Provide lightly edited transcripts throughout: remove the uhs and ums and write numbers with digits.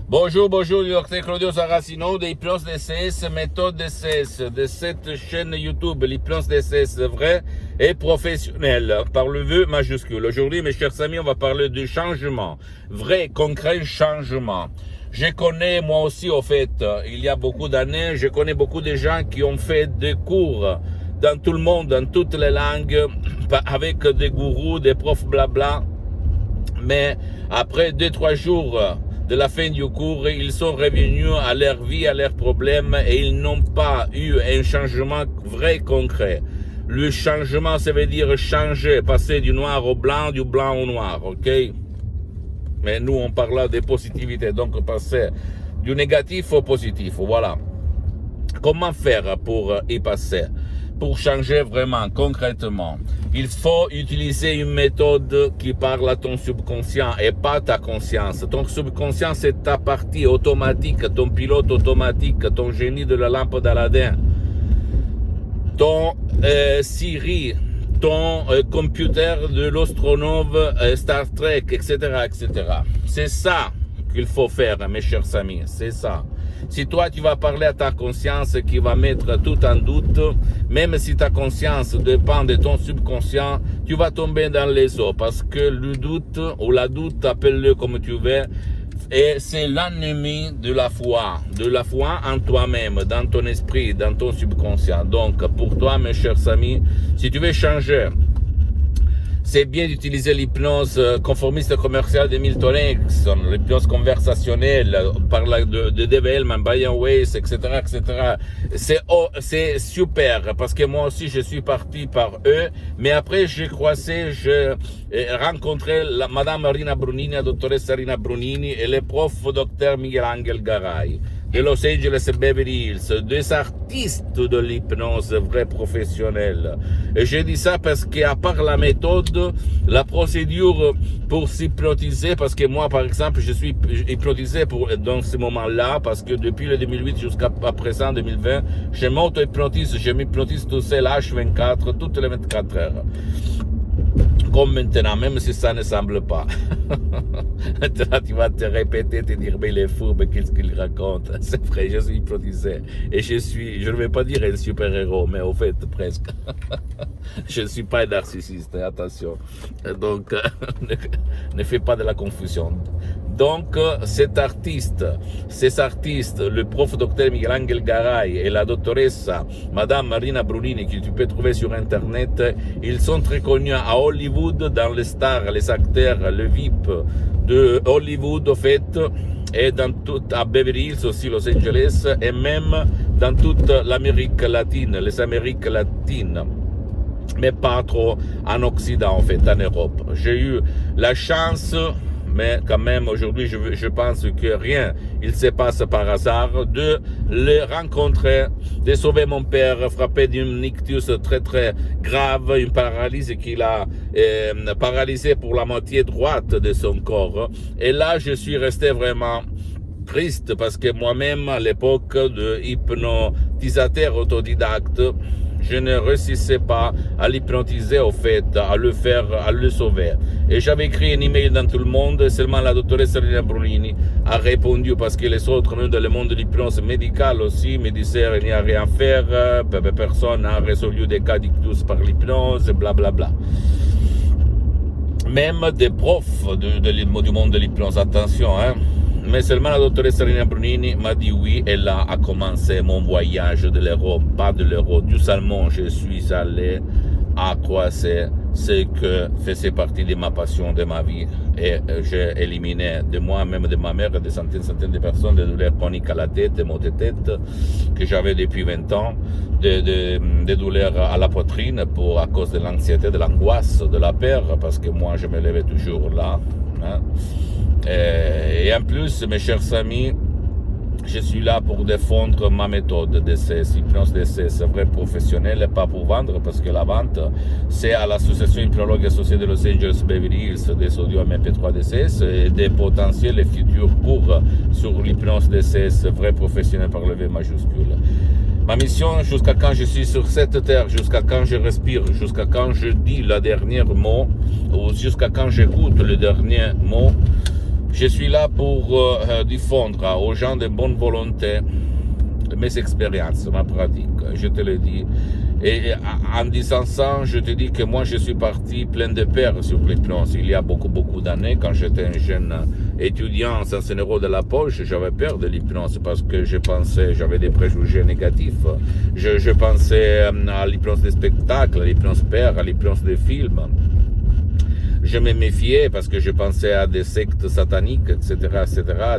Bonjour, bonjour, docteur Claudio Saracino de l'hypnose DCS, méthode DCS, de cette chaîne YouTube, l'hypnose DCS vrai et professionnel, par le vœu majuscule. Aujourd'hui, mes chers amis, on va parler du changement, vrai, concret changement. Je connais, moi aussi, au fait, il y a beaucoup d'années, je connais beaucoup de gens qui ont fait des cours dans tout le monde, dans toutes les langues, avec des gourous, des profs blabla, mais après 2-3 jours de la fin du cours, ils sont revenus à leur vie, à leurs problèmes et ils n'ont pas eu un changement vrai, concret. Le changement, ça veut dire changer, passer du noir au blanc, du blanc au noir, ok? Mais nous, on parle de positivité, donc passer du négatif au positif, voilà. Comment faire pour y passer? Pour changer vraiment, concrètement, il faut utiliser une méthode qui parle à ton subconscient et pas ta conscience. Ton subconscient, c'est ta partie automatique, ton pilote automatique, ton génie de la lampe d'Aladin, ton Siri, ton computer de l'astronome Star Trek, etc., etc. C'est ça qu'il faut faire, mes chers amis, c'est ça. Si toi, tu vas parler à ta conscience qui va mettre tout en doute, même si ta conscience dépend de ton subconscient, tu vas tomber dans les eaux parce que le doute ou la doute, appelle-le comme tu veux, et c'est l'ennemi de la foi en toi-même, dans ton esprit, dans ton subconscient. Donc, pour toi, mes chers amis, si tu veux changer, c'est bien d'utiliser l'hypnose conformiste commerciale de Milton Erickson, l'hypnose conversationnelle, par de Dave Hellman, Brian Weiss, etc., etc. C'est super, parce que moi aussi, je suis parti par eux, mais après, j'ai rencontré Madame Rina Brunini, la dottoressa Rina Brunini, et le prof Dr. Miguel Angel Garay, de Los Angeles et Beverly Hills, des artistes de l'hypnose vraie professionnelle. Et je dis ça parce qu'à part la méthode, la procédure pour s'hypnotiser, parce que moi, par exemple, je suis hypnotisé dans ce moment-là, parce que depuis le 2008 jusqu'à présent, 2020, je m'auto-hypnotise, je m'hypnotise tout seul, H24, toutes les 24 heures. Comme maintenant, même si ça ne semble pas. Maintenant, tu vas te répéter, te dire, mais il est fou, mais qu'est-ce qu'il raconte? C'est vrai, je suis hypnotisé. Et je ne vais pas dire un super-héros, mais au fait, presque. Je ne suis pas un narcissiste, attention. Donc, ne fais pas de la confusion. Donc, ces artistes, le prof Dr. Miguel Angel Garay et la doctoressa Madame Marina Brunini, que tu peux trouver sur Internet, ils sont très connus à Hollywood, dans les stars, les acteurs, le VIP de Hollywood, au fait, et à Beverly Hills aussi, Los Angeles, et même dans toute l'Amérique latine, les Amériques latines. Mais pas trop en Occident, en fait, en Europe. J'ai eu la chance, mais quand même, aujourd'hui, je pense que rien, il se passe par hasard, de le rencontrer, de sauver mon père, frappé d'une ictus très, très grave, une paralysie qu'il a paralysé pour la moitié droite de son corps. Et là, je suis resté vraiment triste parce que moi-même, à l'époque de hypnotisateur autodidacte, je ne réussissais pas à l'hypnotiser, au fait, à le sauver. Et j'avais écrit un email dans tout le monde, seulement la doctoresse Rina Brunini a répondu parce que les autres, nous, dans le monde de l'hypnose médicale aussi, me disaient il n'y a rien à faire, personne n'a résolu des cas d'ictus par l'hypnose, blablabla. Même des profs du monde de l'hypnose, attention, hein. Mais seulement la doctoresse Rina Brunini m'a dit oui, et là a commencé mon voyage de l'Europe, pas de l'Europe, du Salmon. Je suis allé à croiser ce que faisait partie de ma passion, de ma vie. Et j'ai éliminé de moi, même de ma mère, des centaines de personnes, des douleurs chroniques à la tête, des maux de tête que j'avais depuis 20 ans, des douleurs à la poitrine à cause de l'anxiété, de l'angoisse, de la peur, parce que moi je me levais toujours là. Hein. Et en plus, mes chers amis, je suis là pour défendre ma méthode DCS, hypnose DCS, vrai professionnel, et pas pour vendre, parce que la vente, c'est à l'association hypnologue associée de Los Angeles Beverly Hills des audios MP3 DCS et des potentiels et futurs cours sur l'hypnose DCS, vrai professionnel par le V majuscule. Ma mission, jusqu'à quand je suis sur cette terre, jusqu'à quand je respire, jusqu'à quand je dis le dernier mot, ou jusqu'à quand j'écoute le dernier mot, Je suis là pour diffondre aux gens de bonne volonté mes expériences, ma pratique, je te le dis. Et en disant ça, je te dis que moi, je suis parti plein de peur sur l'hypnose. Il y a beaucoup d'années, quand j'étais un jeune étudiant sans 100 € de la poche, j'avais peur de l'hypnose parce que je pensais, j'avais des préjugés négatifs. Je pensais à l'hypnose des spectacles, à l'hypnose père, à l'hypnose des films. Je me méfiais parce que je pensais à des sectes sataniques, etc.,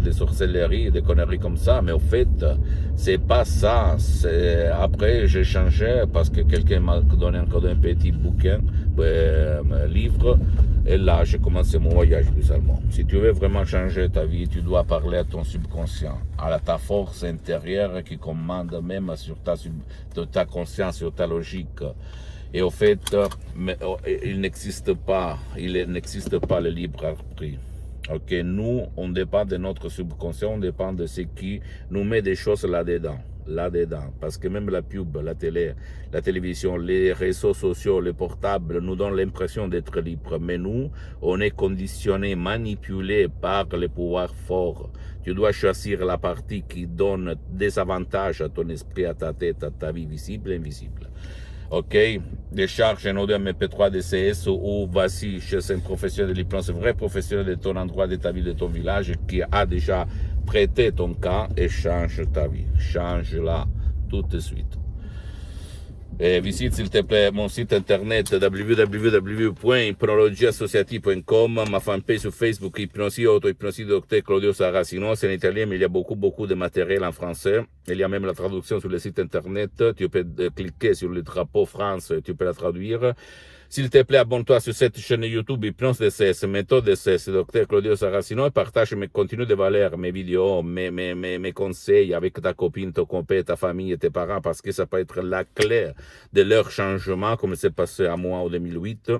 des sorcelleries, des conneries comme ça. Mais au fait, c'est pas ça. Après, j'ai changé parce que quelqu'un m'a donné encore un petit bouquin, un livre. Et là, j'ai commencé mon voyage bizarrement. Si tu veux vraiment changer ta vie, tu dois parler à ton subconscient, à ta force intérieure qui commande même sur ta conscience, sur ta logique. Et au fait, il n'existe pas le libre arbitre. Ok, nous, on dépend de notre subconscient, on dépend de ce qui nous met des choses là-dedans. Parce que même la pub, la télé, la télévision, les réseaux sociaux, les portables nous donnent l'impression d'être libres. Mais nous, on est conditionné, manipulé par les pouvoirs forts. Tu dois choisir la partie qui donne des avantages à ton esprit, à ta tête, à ta vie visible et invisible. Ok, décharge un audio MP3 DCS ou vas-y chez un professionnel de l'hypnose, un vrai professionnel de ton endroit, de ta ville, de ton village, qui a déjà traité ton cas et change ta vie. Change-la tout de suite. Et visite s'il te plaît mon site internet www.hypnologieassociative.com, ma fanpage sur Facebook Hypnosie Auto-Hypnosie Dr Claudio Saracino, c'est en italien mais il y a beaucoup de matériel en français. Il y a même la traduction sur le site internet, tu peux cliquer sur le drapeau France, tu peux la traduire. S'il te plaît, abonne-toi sur cette chaîne YouTube Hypnose DCS, méthode DCS, Dr Claudio Saracino, et partage mes contenus de valeur, mes vidéos, mes conseils avec ta copine, ton copain, ta famille et tes parents, parce que ça peut être la clé de leur changement, comme c'est passé à moi en 2008.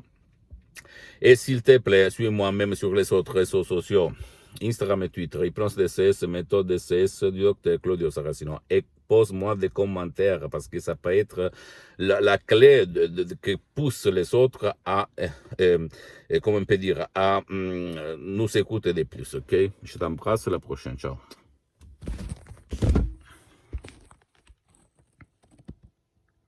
Et s'il te plaît, suis-moi même sur les autres réseaux sociaux, Instagram et Twitter, Hypnose DCS, méthode DCS du Dr Claudio Saracino. Et pose-moi des commentaires parce que ça peut être la clé qui pousse les autres à, comment on peut dire, à nous écouter de plus, ok? Je t'embrasse, à la prochaine, ciao.